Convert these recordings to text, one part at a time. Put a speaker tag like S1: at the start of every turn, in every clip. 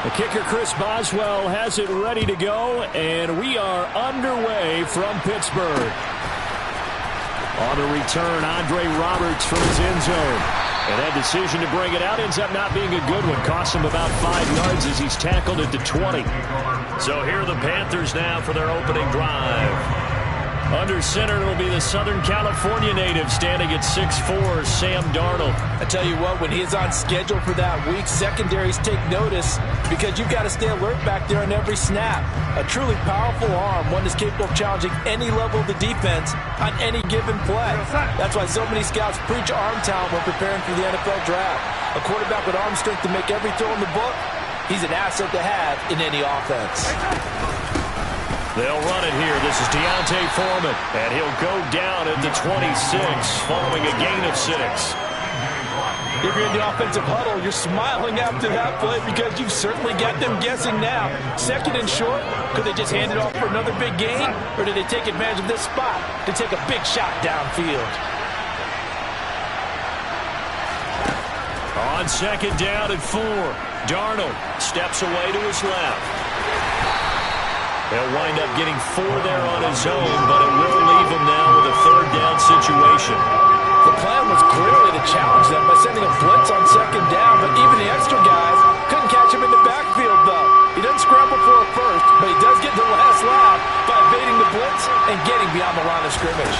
S1: The kicker, Chris Boswell, has it ready to go, and we are underway from Pittsburgh. On the return, Andre Roberts from his end zone. And that decision to bring it out ends up not being a good one. Costs him about 5 yards as he's tackled at the 20. So here are the Panthers now for their opening drive. Under center, it'll be the Southern California native standing at 6'4", Sam Darnold.
S2: I tell you what, when he is on schedule for that week, secondaries take notice because you've got to stay alert back there on every snap. A truly powerful arm, one that's capable of challenging any level of the defense on any given play. That's why so many scouts preach arm talent when preparing for the NFL draft. A quarterback with arm strength to make every throw in the book, he's an asset to have in any offense.
S1: They'll run it here. This is Deontay Foreman, and he'll go down at the 26 following a gain of 6.
S2: If you're in the offensive huddle, you're smiling after that play because you've certainly got them guessing now. Second and short, could they just hand it off for another big gain, or did they take advantage of this spot to take a big shot downfield?
S1: On second down at 4, Darnold steps away to his left. He'll wind up getting 4 there on his own, but it will leave him now with a third down situation.
S2: The plan was clearly to challenge them by sending a blitz on second down, but even the extra guys couldn't catch him in the backfield, though. He doesn't scramble for a first, but he does get the last lap by evading the blitz and getting beyond the line of scrimmage.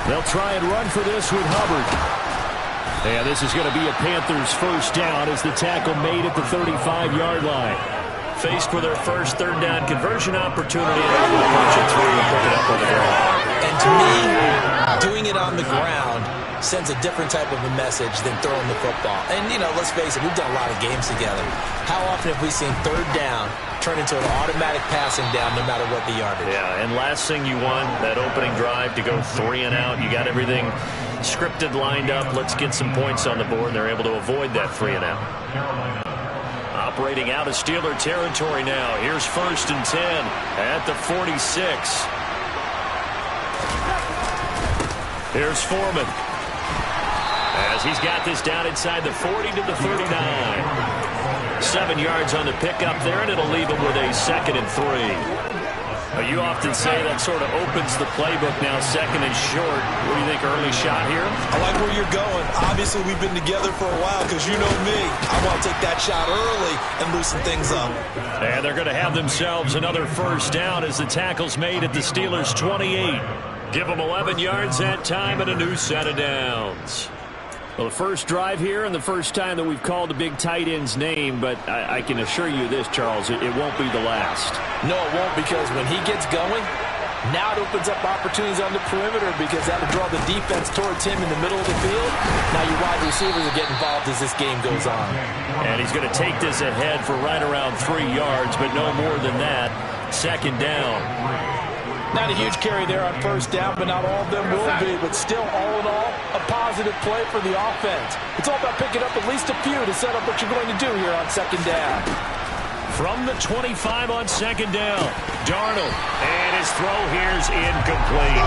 S1: They'll try and run for this with Hubbard. And this is going to be a Panthers first down as the tackle made at the 35-yard line. Faced with their first third down conversion opportunity, and able to punch it through and pick it up on the ground.
S2: And to me, doing it on the ground sends a different type of a message than throwing the football. And, you know, let's face it, we've done a lot of games together. How often have we seen third down turn into an automatic passing down no matter what the yardage?
S1: Yeah, and last thing you want, that opening drive to go 3 and out. You got everything scripted, lined up. Let's get some points on the board, and they're able to avoid that 3 and out. Operating out of Steeler territory now. Here's first and 10 at the 46. Here's Foreman as he's got this down inside the 40 to the 39. 7 yards on the pickup there, and it'll leave him with a 2nd and 3. You often say that sort of opens the playbook now, 2nd and short. What do you think, early shot here?
S2: I like where you're going. Obviously, we've been together for a while because you know me. I want to take that shot early and loosen things up.
S1: And they're going to have themselves another first down as the tackle's made at the Steelers' 28. Give them 11 yards that time and a new set of downs. Well, the first drive here and the first time that we've called the big tight end's name, but I can assure you this, Charles, it won't be the last.
S2: No, it won't, because when he gets going, now it opens up opportunities on the perimeter because that'll draw the defense towards him in the middle of the field. Now your wide receivers will get involved as this game goes on.
S1: And he's going to take this ahead for right around 3 yards, but no more than that. 2nd down.
S2: Not a huge carry there on first down, but not all of them will be. But still, all in all, a positive play for the offense. It's all about picking up at least a few to set up what you're going to do here on 2nd down.
S1: From the 25 on 2nd down, Darnold. And his throw here's incomplete.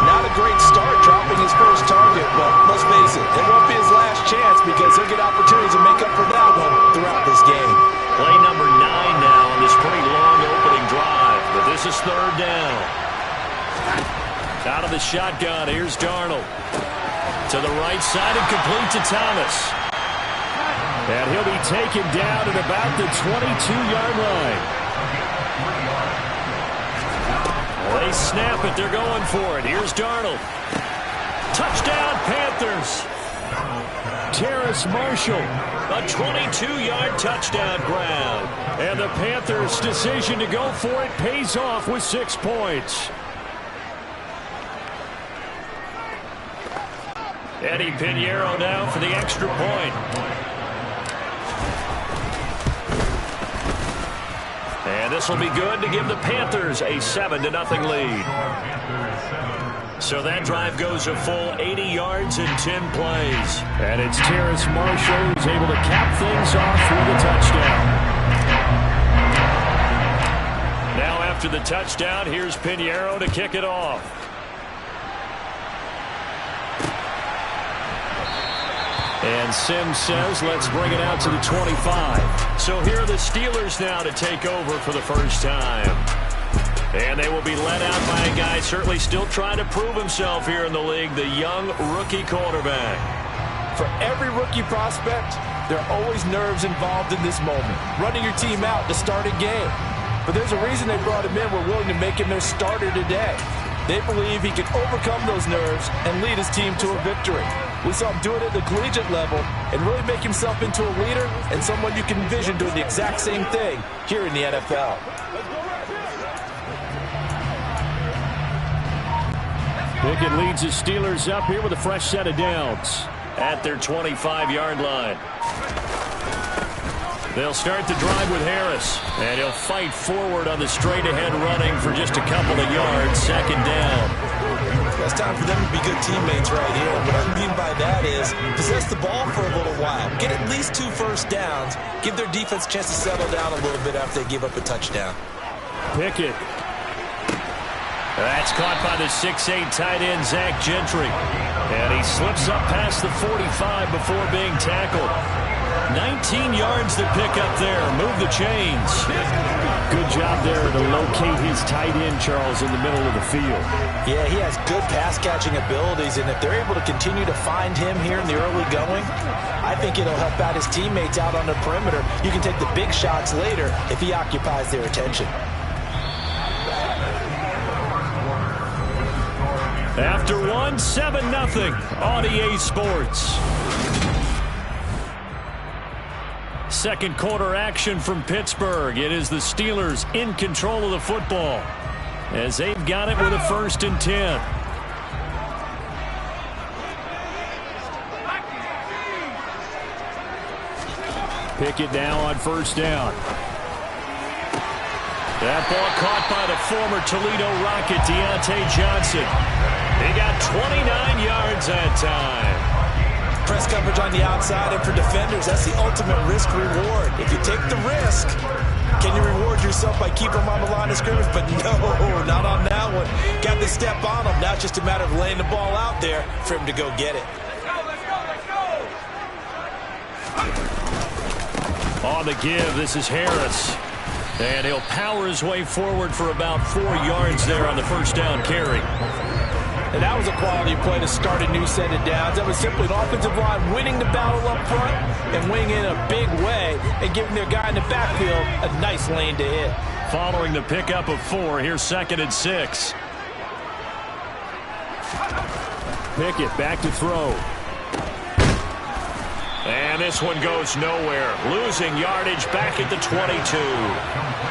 S2: Not a great start dropping his first target, but let's face it, it won't be his last chance because he'll get opportunities to make up for that one throughout this game.
S1: Play number 9 now on this pretty long opening drive, but this is 3rd down. Out of the shotgun, here's Darnold. To the right side and complete to Thomas. And he'll be taken down at about the 22-yard line. They snap it. They're going for it. Here's Darnold. Touchdown, Panthers. Terrace Marshall, a 22-yard touchdown grab. And the Panthers' decision to go for it pays off with 6 points. Eddie Pinheiro now for the extra point. And this will be good to give the Panthers a 7-0 lead. So that drive goes a full 80 yards in 10 plays. And it's Terrace Marshall who's able to cap things off with a touchdown. Now after the touchdown, here's Pinheiro to kick it off. And Sims says, let's bring it out to the 25. So here are the Steelers now to take over for the first time. And they will be led out by a guy certainly still trying to prove himself here in the league, the young rookie quarterback.
S2: For every rookie prospect, there are always nerves involved in this moment. Running your team out to start a game. But there's a reason they brought him in. We're willing to make him their starter today. They believe he can overcome those nerves and lead his team to a victory. We saw him do it at the collegiate level and really make himself into a leader and someone you can envision doing the exact same thing here in the NFL.
S1: Pickett leads his Steelers up here with a fresh set of downs at their 25-yard line. They'll start the drive with Harris, and he'll fight forward on the straight-ahead running for just a couple of yards, second down.
S2: It's time for them to be good teammates right here. What I mean by that is possess the ball for a little while. Get at least 2 first downs. Give their defense a chance to settle down a little bit after they give up a touchdown.
S1: Pickett. That's caught by the 6'8" tight end, Zach Gentry. And he slips up past the 45 before being tackled. 19 yards to pick up there. Move the chains. Good job there to locate his tight end, Charles, in the middle of the field.
S2: Yeah, he has good pass-catching abilities, and if they're able to continue to find him here in the early going, I think it'll help out his teammates out on the perimeter. You can take the big shots later if he occupies their attention.
S1: After one, 7-0 on EA Sports. Second quarter action from Pittsburgh. It is the Steelers in control of the football as they've got it with a 1st and 10. Pickett now on 1st down. That ball caught by the former Toledo Rocket, Deontay Johnson. He got 29 yards that time.
S2: Press coverage on the outside, and for defenders, that's the ultimate risk-reward. If you take the risk, can you reward yourself by keeping them on the line of scrimmage? But no, not on that one. Got the step on him. Now it's just a matter of laying the ball out there for him to go get it.
S1: On the give, this is Harris. And he'll power his way forward for about 4 yards there on the 1st down carry.
S2: And that was a quality play to start a new set of downs. That was simply an offensive line winning the battle up front and winning in a big way and giving their guy in the backfield a nice lane to hit.
S1: Following the pickup of 4, here's 2nd and 6. Pickett back to throw. And this one goes nowhere. Losing yardage back at the 22.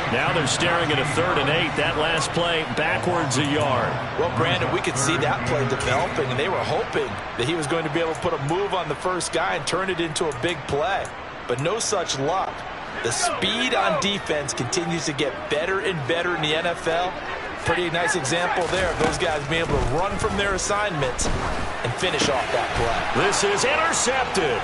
S1: Now they're staring at a 3rd and 8. That last play backwards a yard.
S2: Well, Brandon, we could see that play developing, and they were hoping that he was going to be able to put a move on the first guy and turn it into a big play. But no such luck. The speed on defense continues to get better and better in the NFL. Pretty nice example there of those guys being able to run from their assignments and finish off that play.
S1: This is intercepted.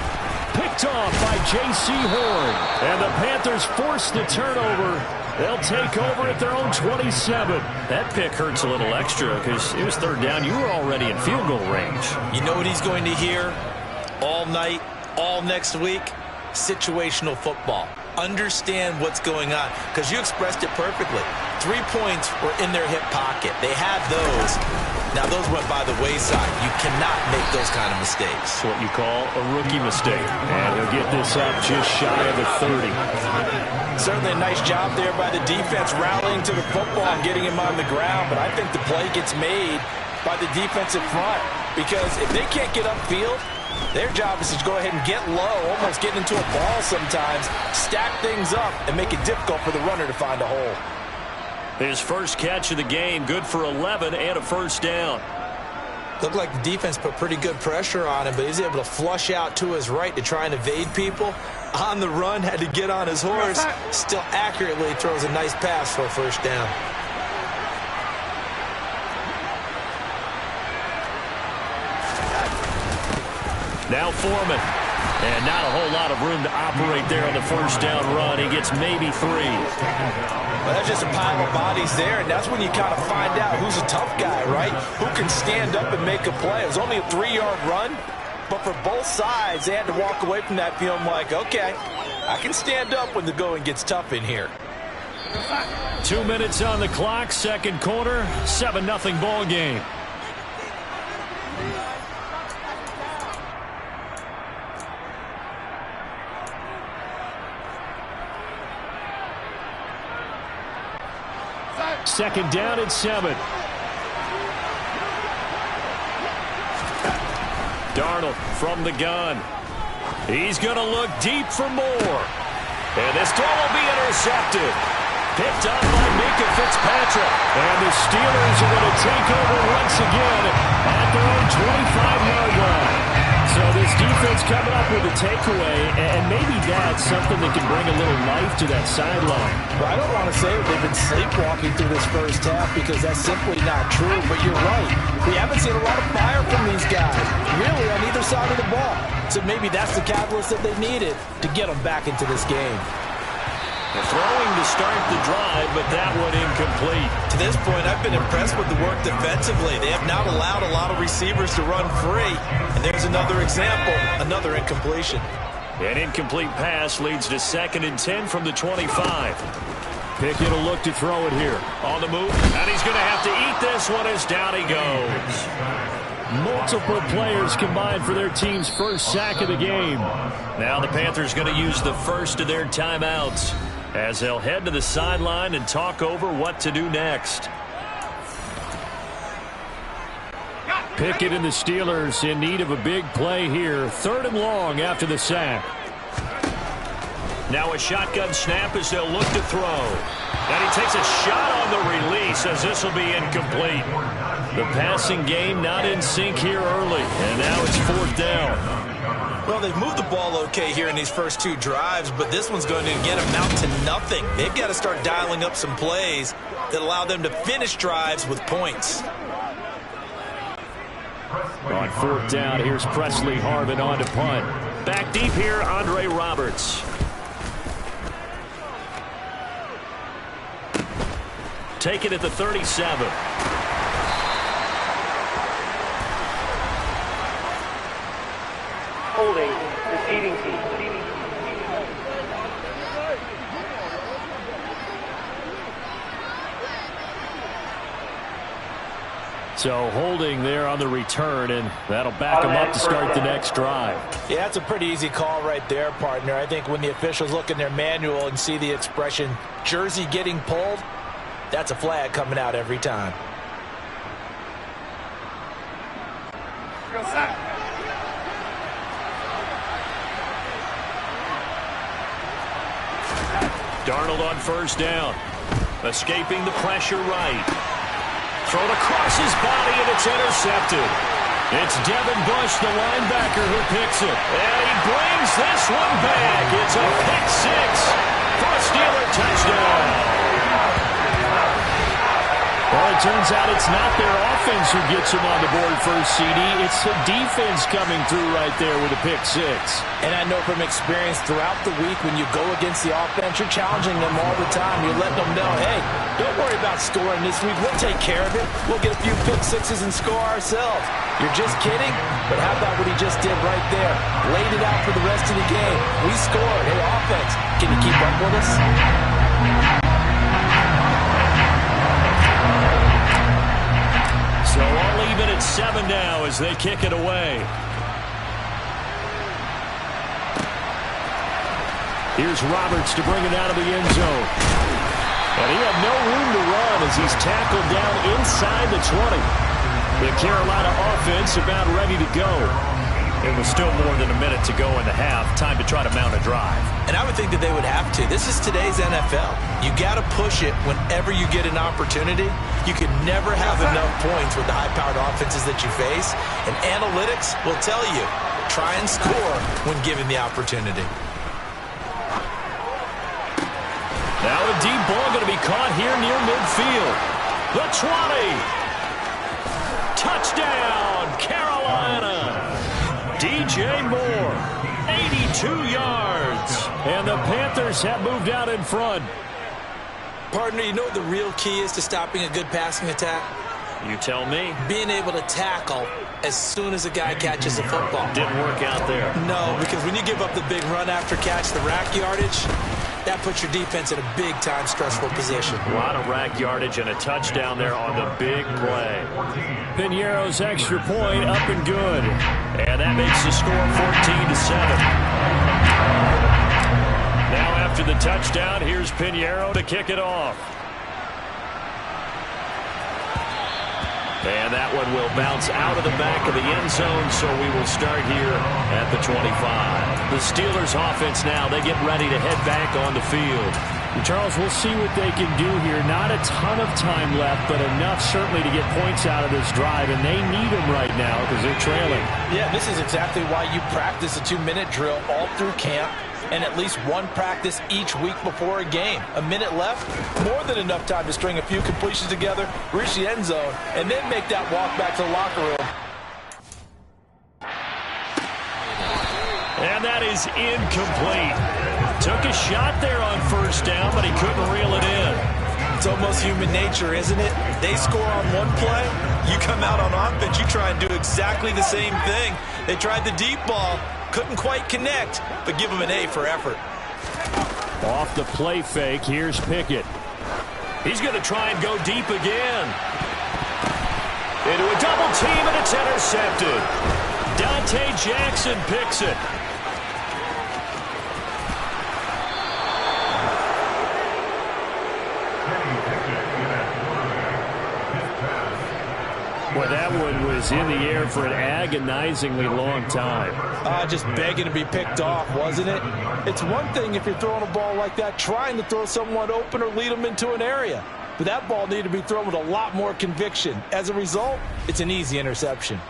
S1: Picked off by J.C. Horn. And the Panthers force the turnover. They'll take over at their own 27. That pick hurts a little extra because it was 3rd down. You were already in field goal range.
S2: You know what he's going to hear all night, all next week? Situational football. Understand what's going on, because you expressed it perfectly. 3 points were in their hip pocket. They had those. Now, those went by the wayside. You cannot make those kind of mistakes.
S1: It's what you call a rookie mistake. And he'll get this up just shy of the 30.
S2: Certainly a nice job there by the defense rallying to the football and getting him on the ground. But I think the play gets made by the defensive front, because if they can't get upfield, their job is to go ahead and get low, almost get into a ball sometimes, stack things up, and make it difficult for the runner to find a hole.
S1: His first catch of the game, good for 11 and a 1st down.
S2: Looked like the defense put pretty good pressure on him, but he's able to flush out to his right to try and evade people. On the run, had to get on his horse. Still accurately throws a nice pass for a 1st down.
S1: Now Foreman. And not a whole lot of room to operate there on the 1st down run. He gets maybe 3.
S2: Well, that's just a pile of bodies there, and that's when you kind of find out who's a tough guy, right? Who can stand up and make a play. It was only a 3-yard run, But for both sides, they had to walk away from that feeling like, okay, I can stand up when the going gets tough in here.
S1: 2 minutes on the clock, second quarter, 7-0 ball game. Second down and 7. Darnold from the gun. He's going to look deep for more. And this throw will be intercepted. Picked up by Minka Fitzpatrick. And the Steelers are going to take over once again at their own 25-yard line. So this defense coming up with a takeaway, and maybe that's something that can bring a little life to that sideline.
S2: Well, I don't want to say that they've been sleepwalking through this first half because that's simply not true, but you're right. We haven't seen a lot of fire from these guys, really, on either side of the ball. So maybe that's the catalyst that they needed to get them back into this game.
S1: Throwing to start the drive, but that one incomplete.
S2: To this point, I've been impressed with the work defensively. They have not allowed a lot of receivers to run free. And there's another example, another incompletion.
S1: An incomplete pass leads to 2nd and 10 from the 25. Pickett will look to throw it here. On the move, and he's going to have to eat this one as down he goes. Multiple players combined for their team's first sack of the game. Now the Panthers going to use the first of their timeouts as they'll head to the sideline and talk over what to do next. Pickett and the Steelers in need of a big play here. 3rd and long after the sack. Now a shotgun snap as they'll look to throw. And he takes a shot on the release as this will be incomplete. The passing game not in sync here early. And now it's 4th down.
S2: Well, they've moved the ball okay here in these first 2 drives, but this one's going to again amount to nothing. They've got to start dialing up some plays that allow them to finish drives with points.
S1: On 4th down, here's Presley Harvin on to punt. Back deep here, Andre Roberts. Take it at the 37.
S3: Holding, receiving team.
S1: So holding there on the return, and that'll back them up to start the next drive.
S2: Yeah, that's a pretty easy call right there, partner. I think when the officials look in their manual and see the expression jersey getting pulled, that's a flag coming out every time.
S3: Go sack.
S1: Darnold on 1st down. Escaping the pressure right. Thrown across his body, and it's intercepted. It's Devin Bush, the linebacker, who picks it. And he brings this one back. It's a pick 6 for a Steeler touchdown. Well, it turns out it's not their offense who gets them on the board first, CD. It's the defense coming through right there with a pick 6.
S2: And I know from experience throughout the week when you go against the offense, you're challenging them all the time. You're letting them know, hey, don't worry about scoring this week. We'll take care of it. We'll get a few pick 6s and score ourselves. You're just kidding? But how about what he just did right there? Laid it out for the rest of the game. We scored. Hey, offense, can you keep up with us?
S1: So all even at 7 now as they kick it away. Here's Roberts to bring it out of the end zone. And he had no room to run as he's tackled down inside the 20. The Carolina offense about ready to go. It was still more than a minute to go in the half. Time to try to mount a drive.
S2: And I would think that they would have to. This is today's NFL. You got to push it whenever you get an opportunity. You can never have enough points with the high-powered offenses that you face. And analytics will tell you, try and score when given the opportunity.
S1: Now a deep ball going to be caught here near midfield. The 20. Touchdown, Carolina. DJ Moore, 82 yards. And the Panthers have moved out in front.
S2: Partner, you know what the real key is to stopping a good passing attack?
S1: You tell me.
S2: Being able to tackle as soon as a guy catches the football.
S1: Didn't work out there.
S2: No, because when you give up the big run after catch, the rack yardage, that puts your defense in a big-time stressful position.
S1: A lot of rack yardage and a touchdown there on the big play. Piñeiro's extra point up and good. And that makes the score 14-7. Now after the touchdown, here's Piñeiro to kick it off. And that one will bounce out of the back of the end zone, so we will start here at the 25. The Steelers offense now, they get ready to head back on the field.
S4: And Charles, we'll see what they can do here. Not a ton of time left, but enough certainly to get points out of this drive, and they need them right now because they're trailing.
S2: Yeah, this is exactly why you practice a 2-minute drill all through camp, and at least one practice each week before a game. A minute left, more than enough time to string a few completions together, reach the end zone, and then make that walk back to the locker room.
S1: And that is incomplete. Took a shot there on first down, but he couldn't reel it in.
S2: It's almost human nature, isn't it? They score on one play, you come out on offense, you try and do exactly the same thing. They tried the deep ball, couldn't quite connect, but give them an A for effort.
S4: Off the play fake, here's Pickett.
S1: He's going to try and go deep again. Into a double team, and it's intercepted. Dante Jackson picks it.
S4: Boy, that one was in the air for an agonizingly long time.
S2: Just begging to be picked off, wasn't it? It's one thing if you're throwing a ball like that, trying to throw someone open or lead them into an area. But that ball needed to be thrown with a lot more conviction. As a result, it's an easy interception.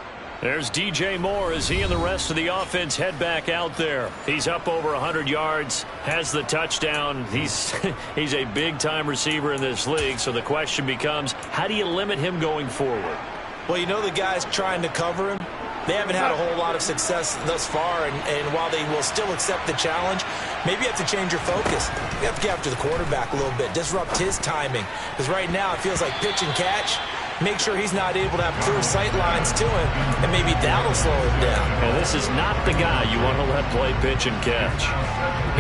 S1: There's DJ Moore as he and the rest of the offense head back out there. He's up over 100 yards, has the touchdown. He's a big-time receiver in this league, so the question becomes, how do you limit him going forward?
S2: Well, you know the guys trying to cover him, they haven't had a whole lot of success thus far, and while they will still accept the challenge, maybe you have to change your focus. You have to get after the quarterback a little bit, disrupt his timing, because right now it feels like pitch and catch. Make sure he's not able to have clear sight lines to him, and maybe that'll slow him down.
S1: And this is not the guy you want to let play pitch and catch.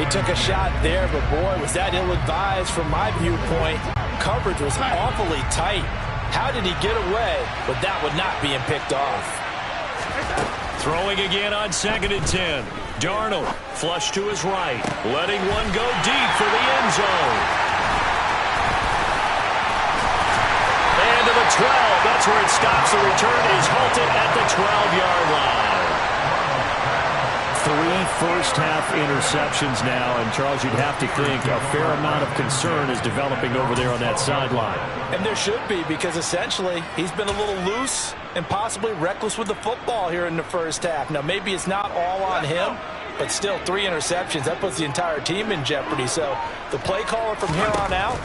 S2: He took a shot there, but boy, was that ill-advised from my viewpoint. Coverage was awfully tight. How did he get away? But that would not being picked off.
S1: Throwing again on 2nd and 10. Darnold flush to his right, letting one go deep for the end zone. And to the 12. That's where it stops. The return is halted at the 12-yard line.
S4: 3 first-half interceptions now, and Charles, you'd have to think a fair amount of concern is developing over there on that sideline.
S2: And there should be, because essentially he's been a little loose and possibly reckless with the football here in the first half. Now, maybe it's not all on him, but still 3 interceptions. That puts the entire team in jeopardy. So the play caller from here on out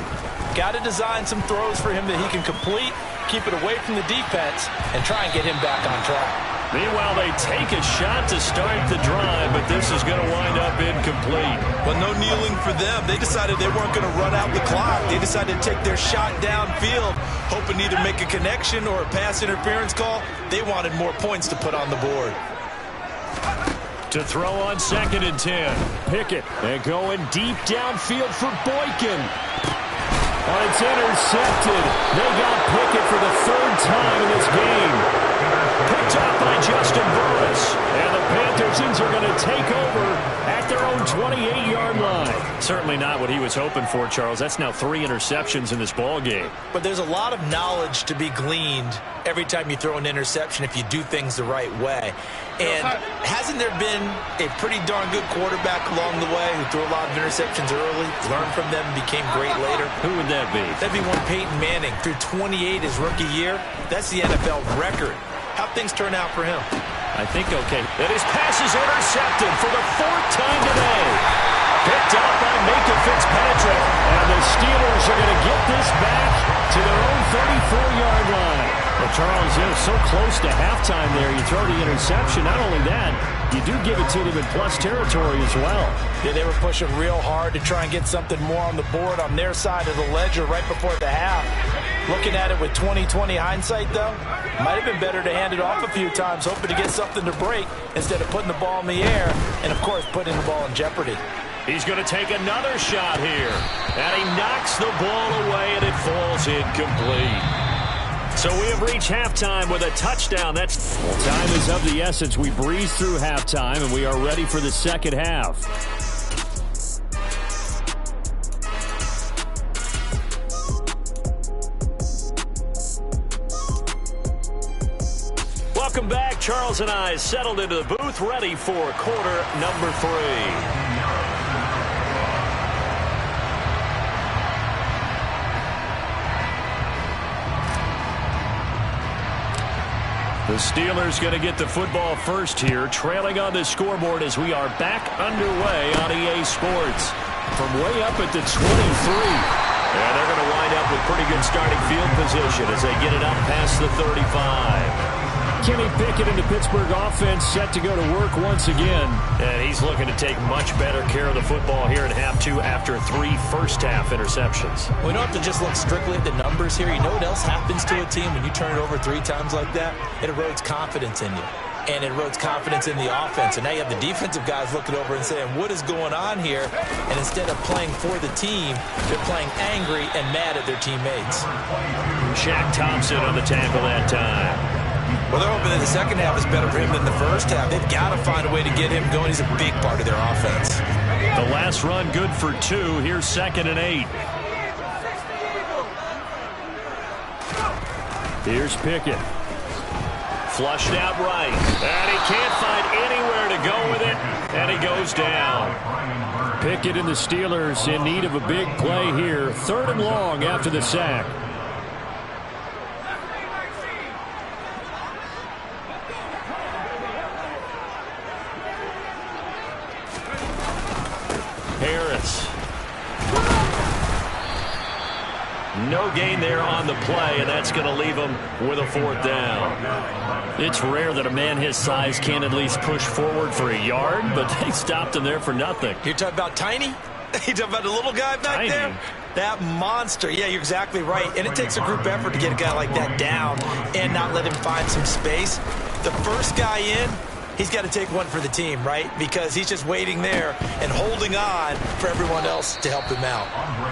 S2: got to design some throws for him that he can complete, keep it away from the defense, and try and get him back on track.
S1: Meanwhile, they take a shot to start the drive, but this is going to wind up incomplete.
S2: But no kneeling for them. They decided they weren't going to run out the clock. They decided to take their shot downfield, hoping to either make a connection or a pass interference call. They wanted more points to put on the board.
S1: To throw on 2nd and 10.
S4: Pickett, and going deep downfield for Boykin. Oh, it's intercepted. They got Pickett for the 3rd time in this game.
S1: Picked up by Justin Burris. And the Panthers are going to take over at their own 28-yard line. Certainly not what he was hoping for, Charles. That's now 3 interceptions in this ball game.
S2: But there's a lot of knowledge to be gleaned every time you throw an interception if you do things the right way. And hasn't there been a pretty darn good quarterback along the way who threw a lot of interceptions early, learned from them, and became great later?
S1: Who would that be?
S2: That'd be one Peyton Manning. Threw 28 his rookie year. That's the NFL record. How'd things turn out for him?
S1: I think okay. And his pass is intercepted for the 4th time today. Picked up by Micah Fitzpatrick. And the Steelers are going to get this back to their own 34-yard line.
S4: Well, Charles, they're so close to halftime there. You throw the interception. Not only that, you do give it to them in plus territory as well.
S2: Yeah, they were pushing real hard to try and get something more on the board on their side of the ledger right before the half. Looking at it with 20/20 hindsight, though, might have been better to hand it off a few times, hoping to get something to break instead of putting the ball in the air and, of course, putting the ball in jeopardy.
S1: He's going to take another shot here. And he knocks the ball away, and it falls incomplete. So we have reached halftime with a touchdown. Time is of the essence. We breeze through halftime, and we are ready for the second half. Welcome back. Charles and I settled into the booth, ready for quarter number 3. The Steelers going to get the football first here, trailing on the scoreboard as we are back underway on EA Sports. From way up at the 23. And they're going to wind up with pretty good starting field position as they get it up past the 35. Kenny Pickett in the Pittsburgh offense set to go to work once again. And he's looking to take much better care of the football here in half 2 after 3 first-half interceptions.
S2: We don't have to just look strictly at the numbers here. You know what else happens to a team when you turn it over 3 times like that? It erodes confidence in you. And it erodes confidence in the offense. And now you have the defensive guys looking over and saying, what is going on here? And instead of playing for the team, they're playing angry and mad at their teammates.
S1: Shaq Thompson on the tackle that time.
S2: Well, they're hoping that the second half is better for him than the first half. They've got to find a way to get him going. He's a big part of their offense.
S1: The last run good for 2. Here's 2nd and 8. Here's Pickett. Flushed out right. And he can't find anywhere to go with it. And he goes down. Pickett and the Steelers in need of a big play here. 3rd and long after the sack. Harris. No gain there on the play, and that's going to leave him with a 4th down. It's rare that a man his size can at least push forward for a yard, but they stopped him there for nothing.
S2: You're talking about Tiny? You're talking about the little guy back there? That monster. Yeah, you're exactly right. And it takes a group effort to get a guy like that down and not let him find some space. The first guy in, he's got to take one for the team, right? Because he's just waiting there and holding on for everyone else to help him out.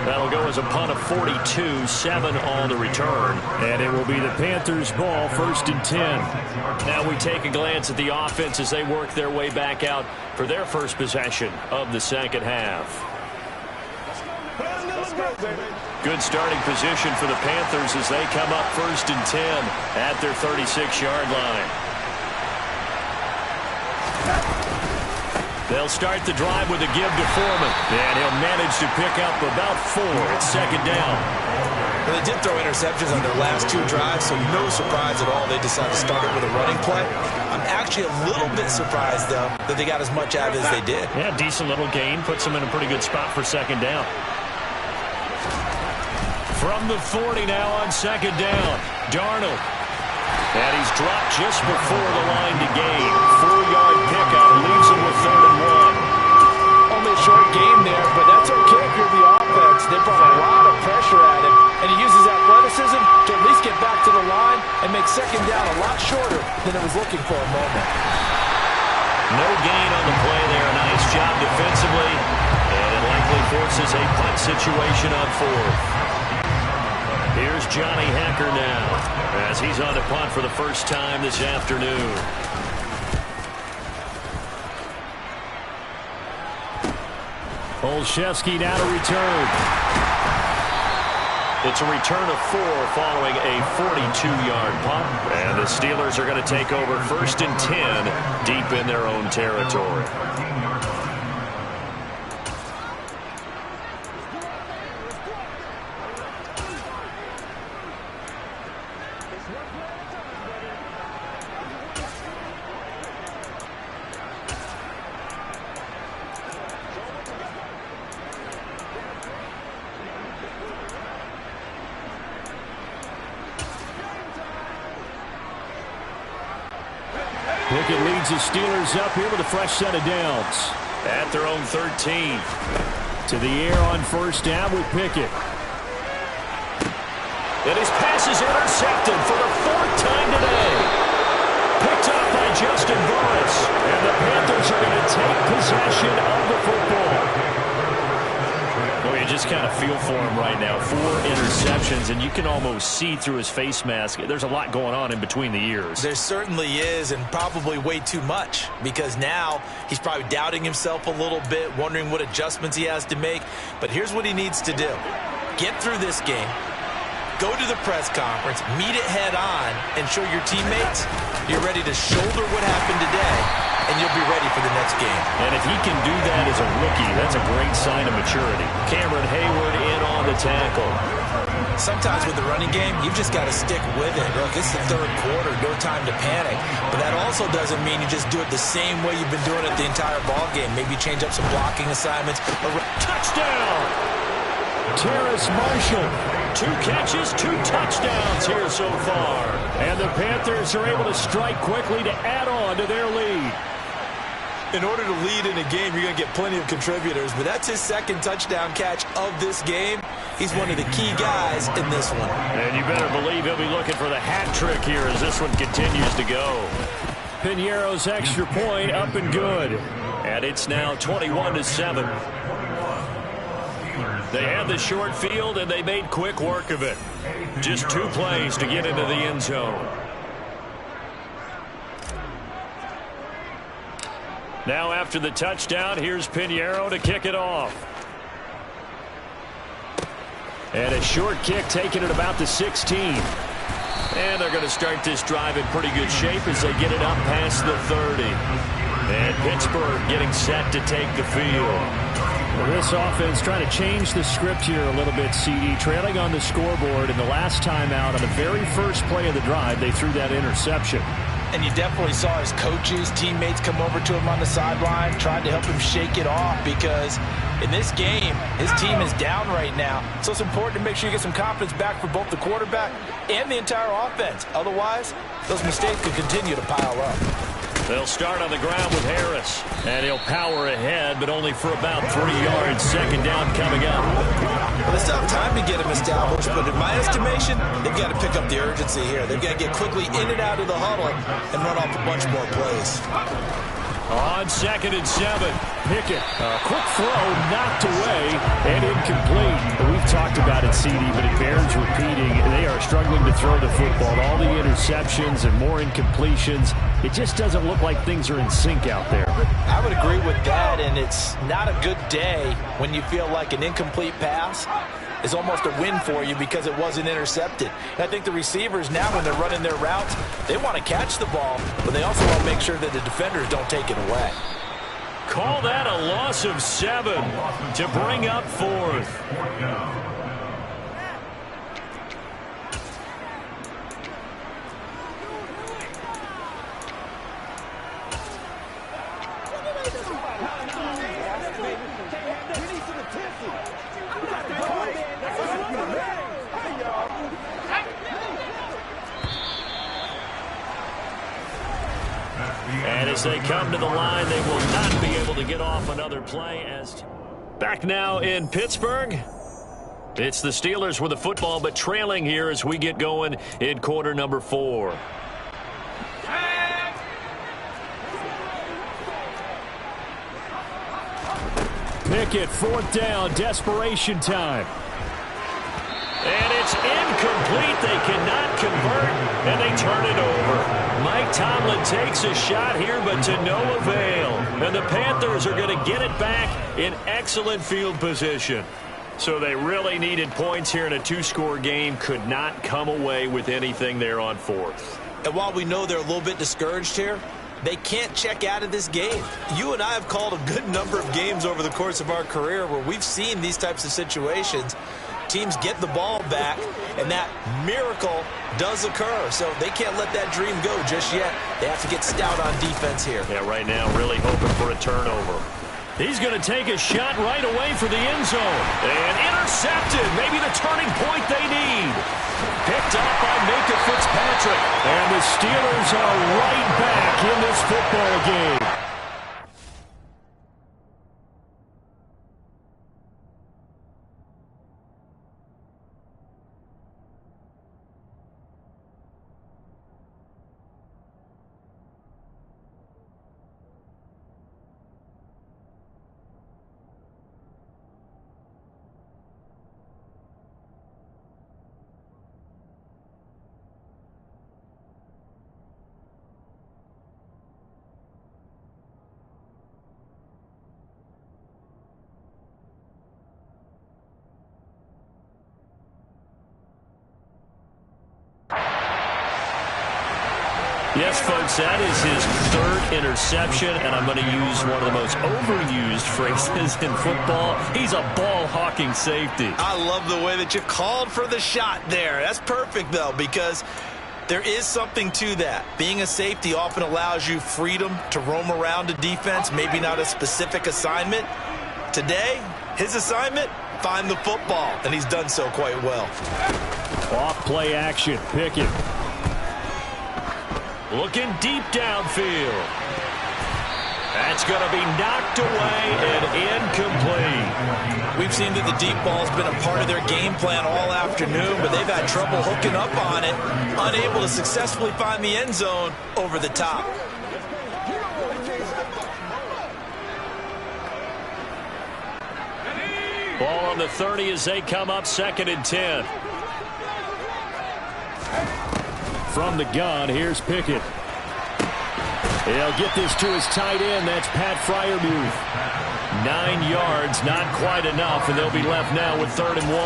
S1: That'll go as a punt of 42, 7 on the return. And it will be the Panthers' ball, 1st and 10. Now we take a glance at the offense as they work their way back out for their first possession of the second half. Good starting position for the Panthers as they come up 1st and 10 at their 36-yard line. They'll start the drive with a give to Foreman. And he'll manage to pick up about 4. It's 2nd down.
S2: Well, they did throw interceptions on their last 2 drives, so no surprise at all they decided to start it with a running play. I'm actually a little bit surprised, though, that they got as much out of it as they did.
S1: Yeah, decent little gain. Puts them in a pretty good spot for 2nd down. From the 40 now on 2nd down, Darnold. And he's dropped just before the line to gain. 4-yard pickup leaves him with 3rd and 1.
S2: Only a short game there, but that's okay for the offense. They brought a lot of pressure at him, and he uses athleticism to at least get back to the line and make 2nd down a lot shorter than it was looking for a moment.
S1: No gain on the play there. Nice job defensively, and it likely forces a punt situation on 4th. Here's Johnny Hacker now as he's on to punt for the first time this afternoon. Olszewski now to return. It's a return of 4 following a 42-yard punt. And the Steelers are going to take over 1st and 10 deep in their own territory. Pickett leads the Steelers up here with a fresh set of downs. At their own 13. To the air on 1st down with Pickett. And his pass is intercepted for the 4th time today. Picked up by Justin Burris. And the Panthers are going to take possession of the football. Well, you just kind of feel for him right now. 4 interceptions, and you can almost see through his face mask. There's a lot going on in between the ears.
S2: There certainly is, and probably way too much, because now he's probably doubting himself a little bit, wondering what adjustments he has to make. But here's what he needs to do. Get through this game. Go to the press conference, meet it head on, and show your teammates you're ready to shoulder what happened today, and you'll be ready for the next game.
S1: And if he can do that as a rookie, that's a great sign of maturity. Cameron Hayward in on the tackle.
S2: Sometimes with the running game, you've just got to stick with it. Look, it's the 3rd quarter, no time to panic. But that also doesn't mean you just do it the same way you've been doing it the entire ball game. Maybe change up some blocking assignments.
S1: Touchdown! Terrace Marshall. 2 catches, 2 touchdowns here so far. And the Panthers are able to strike quickly to add on to their lead.
S2: In order to lead in a game, you're going to get plenty of contributors, but that's his 2nd touchdown catch of this game. He's one of the key guys in this one.
S1: And you better believe he'll be looking for the hat trick here as this one continues to go. Piñeiro's extra point up and good. And it's now 21-7. They had the short field, and they made quick work of it. Just 2 plays to get into the end zone. Now after the touchdown, here's Piñeiro to kick it off. And a short kick taken at about the 16. And they're going to start this drive in pretty good shape as they get it up past the 30. And Pittsburgh getting set to take the field.
S5: Well, this offense trying to change the script here a little bit, CD. Trailing on the scoreboard, and the last time out on the very first play of the drive, they threw that interception.
S2: And you definitely saw his coaches, teammates come over to him on the sideline, tried to help him shake it off because in this game, his team is down right now. So it's important to make sure you get some confidence back for both the quarterback and the entire offense. Otherwise, those mistakes could continue to pile up.
S1: They'll start on the ground with Harris. And he'll power ahead, but only for about 3 yards. 2nd down coming up.
S2: Well, they still have time to get him established, but in my estimation, they've got to pick up the urgency here. They've got to get quickly in and out of the huddle and run off a bunch more plays.
S1: On 2nd and 7.
S5: Pickett, a quick throw, knocked away, and incomplete. We've talked about it, CD, but it bears repeating. They are struggling to throw the football. All the interceptions and more incompletions. It just doesn't look like things are in sync out there.
S2: I would agree with that, and it's not a good day when you feel like an incomplete pass is almost a win for you because it wasn't intercepted. And I think the receivers now, when they're running their routes, they want to catch the ball, but they also want to make sure that the defenders don't take it away.
S1: Call that a loss of 7 to bring up 4th. And as they come to the line, they will not be able to get off another play. As back now in Pittsburgh, it's the Steelers with the football, but trailing here as we get going in quarter number 4.
S5: Pickett, 4th down, desperation time.
S1: And it's incomplete. They cannot convert, and they turn it over. Mike Tomlin takes a shot here, but to no avail. And the Panthers are going to get it back in excellent field position. So they really needed points here in a 2-score game. Could not come away with anything there on 4th.
S2: And while we know they're a little bit discouraged here, they can't check out of this game. You and I have called a good number of games over the course of our career where we've seen these types of situations. Teams get the ball back, and that miracle does occur. So they can't let that dream go just yet. They have to get stout on defense here.
S1: Yeah, right now really hoping for a turnover. He's going to take a shot right away for the end zone. And intercepted. Maybe the turning point they need. Picked up by Minka Fitzpatrick.
S5: And the Steelers are right back in this football game. Yes, folks, that is his third interception, and I'm going to use one of the most overused phrases in football. He's a ball-hawking safety.
S2: I love the way that you called for the shot there. That's perfect, though, because there is something to that. Being a safety often allows you freedom to roam around a defense, maybe not a specific assignment. Today, his assignment, find the football, and he's done so quite well.
S1: Off play action, Pickett.
S5: Looking deep downfield. That's going to be knocked away and incomplete.
S2: We've seen that the deep ball's been a part of their game plan all afternoon, but they've had trouble hooking up on it, unable to successfully find the end zone over the top.
S5: Ball on the 30 as they come up 2nd and 10.
S1: From the gun, here's Pickett. He'll get this to his tight end. That's Pat Freiermuth.
S5: 9 yards, not quite enough, and they'll be left now with 3rd and 1.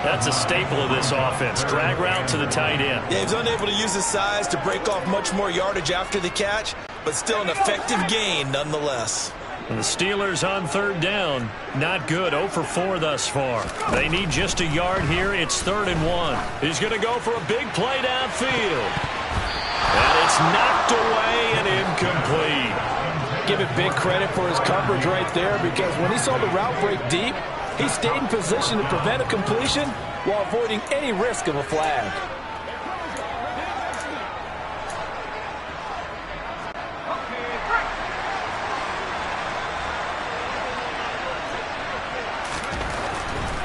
S5: That's a staple of this offense. Drag route to the tight end.
S2: Yeah, he's unable to use his size to break off much more yardage after the catch, but still an effective gain nonetheless.
S5: And the Steelers on 3rd down. Not good. 0 for 4 thus far. They need just a yard here. It's 3rd and 1. He's going to go for a big play downfield. And it's knocked away and incomplete.
S2: Give it big credit for his coverage right there, because when he saw the route break deep, he stayed in position to prevent a completion while avoiding any risk of a flag.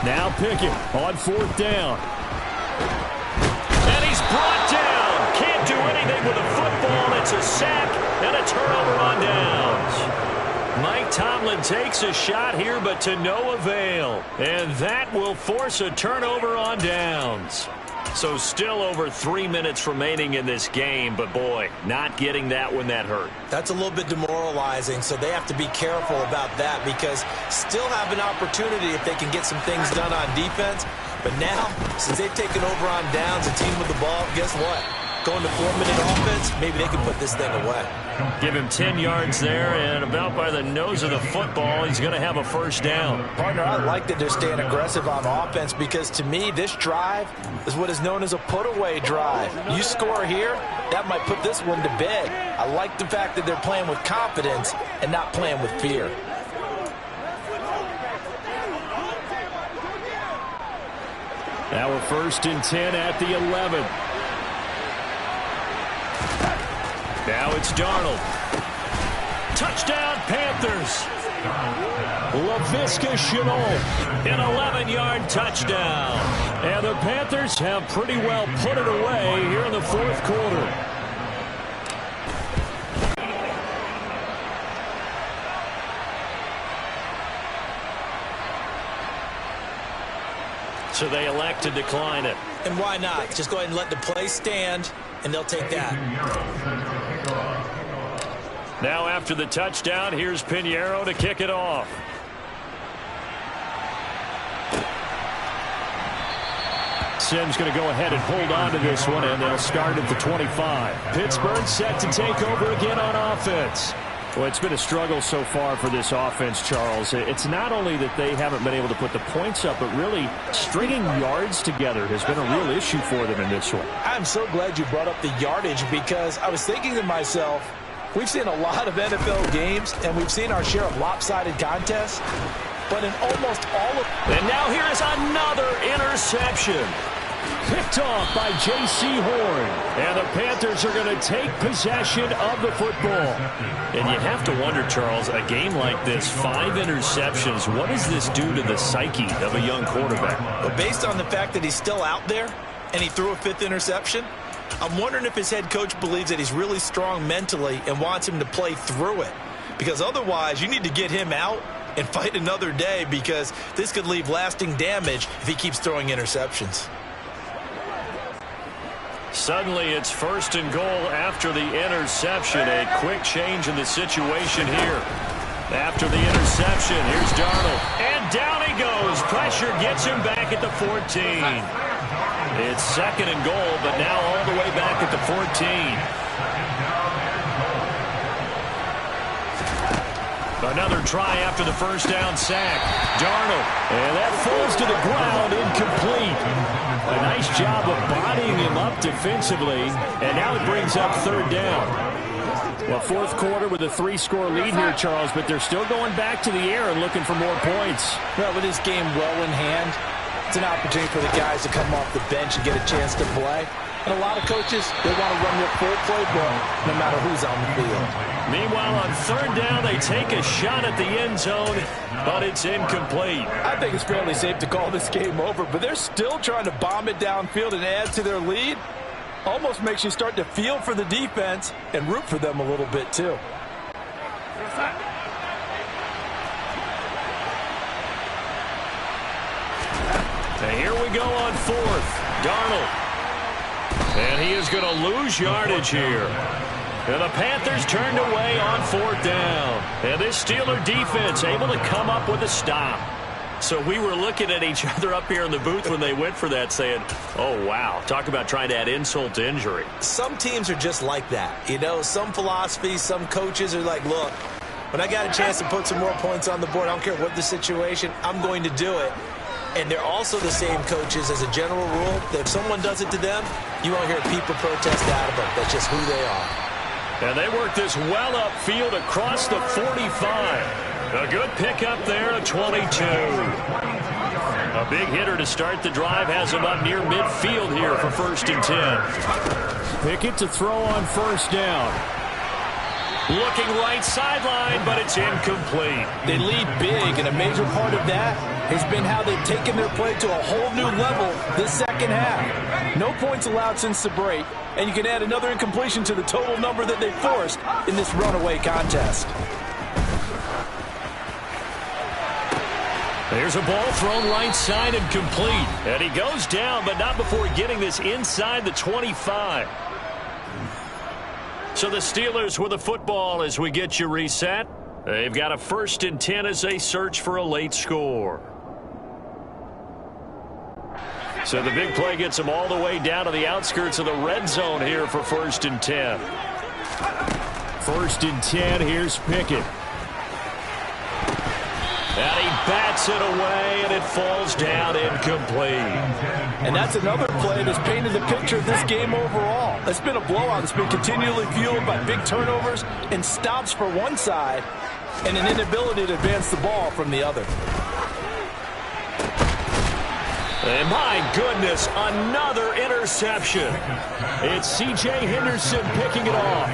S1: Now Pickett on 4th down.
S5: And he's brought down. Can't do anything with a football. It's a sack and a turnover on downs. Mike Tomlin takes a shot here, but to no avail. And that will force a turnover on downs. So still over 3 minutes remaining in this game, but boy, not getting that when that hurt.
S2: That's a little bit demoralizing, so they have to be careful about that, because still have an opportunity if they can get some things done on defense. But now, since they've taken over on downs, a team with the ball, guess what? Going to 4-minute offense, maybe they can put this thing away.
S5: Give him 10 yards there, and about by the nose of the football, he's going to have a 1st down.
S2: Partner, I like that they're staying aggressive on offense, because to me, this drive is what is known as a put-away drive. You score here, that might put this one to bed. I like the fact that they're playing with confidence and not playing with fear.
S1: Now we're 1st and 10 at the 11.
S5: Now it's Darnold. Touchdown, Panthers.
S1: Laviska Shenault.
S5: An 11-yard touchdown.
S1: And the Panthers have pretty well put it away here in the 4th quarter.
S5: So they elect to decline it.
S2: And why not? Just go ahead and let the play stand, and they'll take that.
S5: Now after the touchdown, here's Pinheiro to kick it off.
S1: Sims going to go ahead and hold on to this one, and they'll start at the 25. Pittsburgh set to take over again on offense. Well, it's been a struggle so far for this offense, Charles. It's not only that they haven't been able to put the points up, but really stringing yards together has been a real issue for them in this one.
S2: I'm so glad you brought up the yardage, because I was thinking to myself, we've seen a lot of NFL games, and we've seen our share of lopsided contests, but in almost all of...
S5: And now here is another interception.
S1: Picked off by J.C. Horn. And the Panthers are going to take possession of the football.
S5: And you have to wonder, Charles, a game like this, 5 interceptions, what does this do to the psyche of a young quarterback?
S2: But based on the fact that he's still out there and he threw a 5th interception, I'm wondering if his head coach believes that he's really strong mentally and wants him to play through it. Because otherwise, you need to get him out and fight another day, because this could leave lasting damage if he keeps throwing interceptions.
S5: Suddenly it's 1st and goal after the interception. A quick change in the situation here. After the interception, here's Darnold. And down he goes. Pressure gets him back at the 14. It's 2nd and goal, but now all the way back at the 14.
S4: Another try after the first down sack. Darnold. And that falls to the ground, incomplete. A nice job of bodying him up defensively. And now it brings up third down.
S1: Well, fourth quarter with a 3-score lead here, Charles, but they're still going back to the air and looking for more points.
S2: Well, with this game well in hand, it's an opportunity for the guys to come off the bench and get a chance to play. And a lot of coaches, they want to run their full playbook no matter who's on the field.
S4: Meanwhile, on third down, they take a shot at the end zone, but it's incomplete.
S2: I think it's fairly safe to call this game over, but they're still trying to bomb it downfield and add to their lead. Almost makes you start to feel for the defense and root for them a little bit, too.
S4: And here we go on fourth. Darnold. And he is going to lose yardage here. And the Panthers turned away on fourth down. And this Steeler defense able to come up with a stop.
S5: So we were looking at each other up here in the booth when they went for that saying, oh, wow, talk about trying to add insult to injury.
S2: Some teams are just like that. You know, some philosophies, some coaches are like, look, when I got a chance to put some more points on the board, I don't care what the situation, I'm going to do it. And they're also the same coaches as a general rule that if someone does it to them, you won't hear people protest out of them. That's just who they are.
S4: And they work this well upfield across the 45. A good pickup there at 22. A big hitter to start the drive has him up near midfield here for 1st and 10.
S1: Pickett to throw on first down.
S4: Looking right sideline, but it's incomplete.
S2: They lead big, and a major part of that has been how they've taken their play to a whole new level this second half. No points allowed since the break, and you can add another incompletion to the total number that they forced in this runaway contest.
S4: There's a ball thrown right side and complete. And he goes down, but not before getting this inside the 25. So the Steelers with the football as we get you reset. They've got a 1st and 10 as they search for a late score. So the big play gets them all the way down to the outskirts of the red zone here for 1st and 10.
S1: 1st and 10, here's Pickett.
S4: And he bats it away, and it falls down incomplete.
S2: And that's another play that's painted the picture of this game overall. It's been a blowout that's been continually fueled by big turnovers and stops for one side and an inability to advance the ball from the other.
S4: And my goodness, another interception. It's C.J. Henderson picking it off.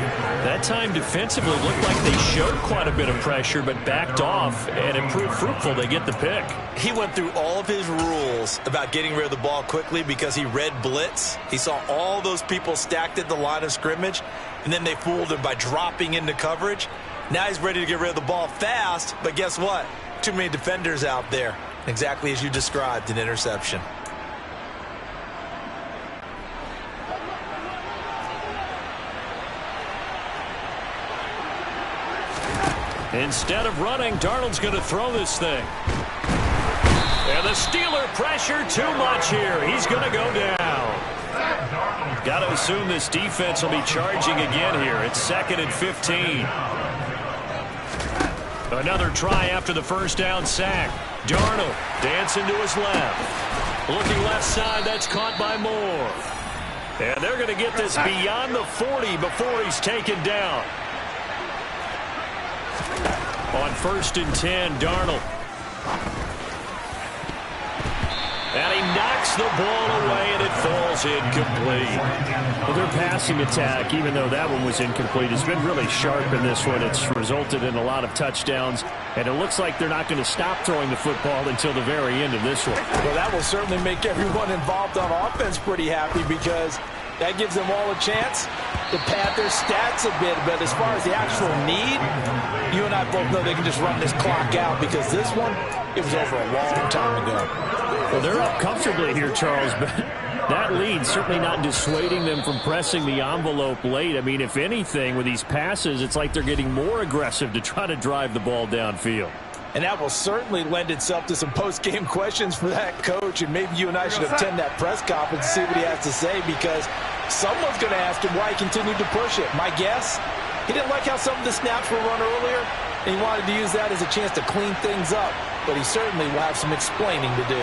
S4: That time defensively looked like they showed quite a bit of pressure, but backed off, and it proved fruitful. They get the pick.
S2: He went through all of his rules about getting rid of the ball quickly because he read blitz. He saw all those people stacked at the line of scrimmage, and then they fooled him by dropping into coverage. Now he's ready to get rid of the ball fast, but guess what? Too many defenders out there. Exactly as you described, an interception.
S4: Instead of running, Darnold's going to throw this thing. And the Steeler pressure too much here. He's going to go down. Got to assume this defense will be charging again here. It's 2nd and 15. Another try after the first down sack. Darnold dancing to his left. Looking left side, that's caught by Moore. And they're going to get this beyond the 40 before he's taken down. On 1st and 10, Darnold. And he knocks the ball away, and it falls incomplete.
S1: Well, their passing attack, even though that one was incomplete, has been really sharp in this one. It's resulted in a lot of touchdowns, and it looks like they're not going to stop throwing the football until the very end of this one.
S2: Well, that will certainly make everyone involved on offense pretty happy because that gives them all a chance to pad their stats a bit. But as far as the actual need, you and I both know they can just run this clock out because this one, it was over a long time ago.
S1: Well, they're up comfortably here, Charles, but that lead certainly not dissuading them from pressing the envelope late. I mean, if anything, with these passes, it's like they're getting more aggressive to try to drive the ball downfield.
S2: And that will certainly lend itself to some post-game questions for that coach, and maybe you and I should attend that press conference and see what he has to say because someone's going to ask him why he continued to push it. My guess, he didn't like how some of the snaps were run earlier, And he wanted to use that as a chance to clean things up, but he certainly will have some explaining to do.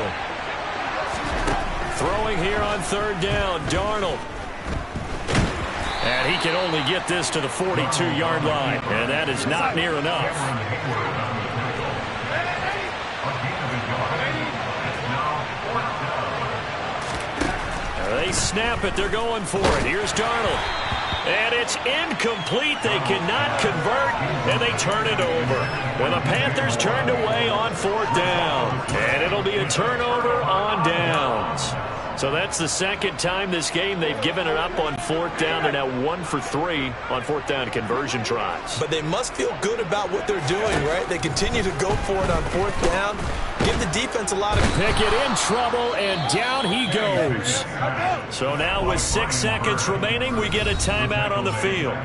S4: Throwing here on third down, Darnold. And he can only get this to the 42-yard line, and that is not near enough. They snap it. They're going for it. Here's Darnold. And it's incomplete. They cannot convert, and they turn it over. And the Panthers turned away on fourth down. And it'll be a turnover on downs. So that's the second time this game they've given it up on fourth down. They're now 1 for 3 on fourth down conversion tries.
S2: But they must feel good about what they're doing, right? They continue to go for it on fourth down. Give the defense a lot of...
S1: Pickett in trouble, and down he goes.
S4: So now with 6 seconds remaining, we get a timeout on the field.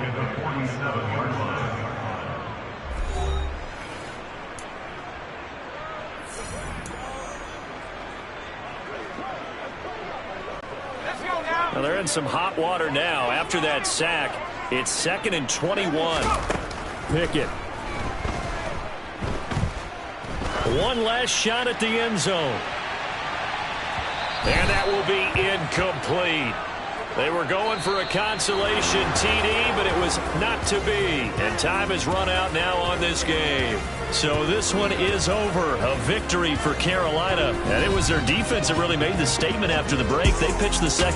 S4: Well, they're in some hot water now. After that sack, it's 2nd and 21.
S1: Pickett.
S4: One last shot at the end zone. And that will be incomplete. They were going for a consolation TD, but it was not to be. And time has run out now on this game. So this one is over. A victory for Carolina. And it was their defense that really made the statement after the break. They pitched the second